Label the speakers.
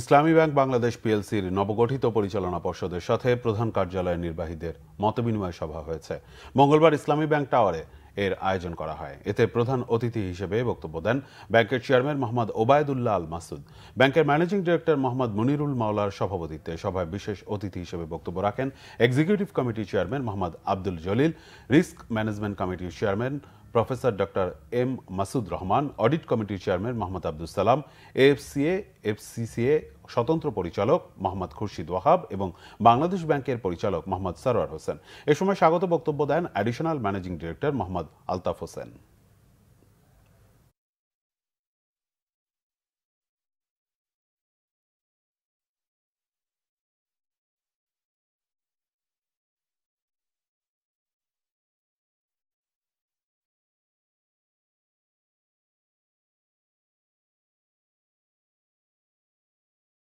Speaker 1: ইসলামী bank Bangladesh পিএলসির নবগঠিত পরিচালনা পর্ষদের সাথে প্রধান কার্যালয়ের নির্বাহীদের মতবিনিময় সভা হয়েছে। মঙ্গলবার ইসলামী ব্যাংক টাওয়ারে এর আয়োজন করা হয়। এতে প্রধান অতিথি হিসেবে বক্তব্য দেন ব্যাংকের চেয়ারম্যান মোহাম্মদ ওবায়দুল্লাহ আল মাসুদ। ব্যাংকের ম্যানেজিং ডিরেক্টর মোহাম্মদ মুনিরুল মাওলার সভাপতিত্বে সভায় বিশেষ অতিথি হিসেবে বক্তব্য রাখেন এক্সিকিউটিভ কমিটির chairman Mohammad Abdul Jalil, risk management কমিটির chairman professor doctor M Masud Rahman, audit কমিটির চেয়ারম্যান মোহাম্মদ আব্দুল সালাম, এফসিসিএ স্বতন্ত্র পরিচালক মোহাম্মদ খুরশিদ ওয়াহাব এবং বাংলাদেশ ব্যাংকের পরিচালক মোহাম্মদ সরওয়ার হোসেন। এ সময় স্বাগত বক্তব্য দেন additional managing director Mohammad Altaf Hossain.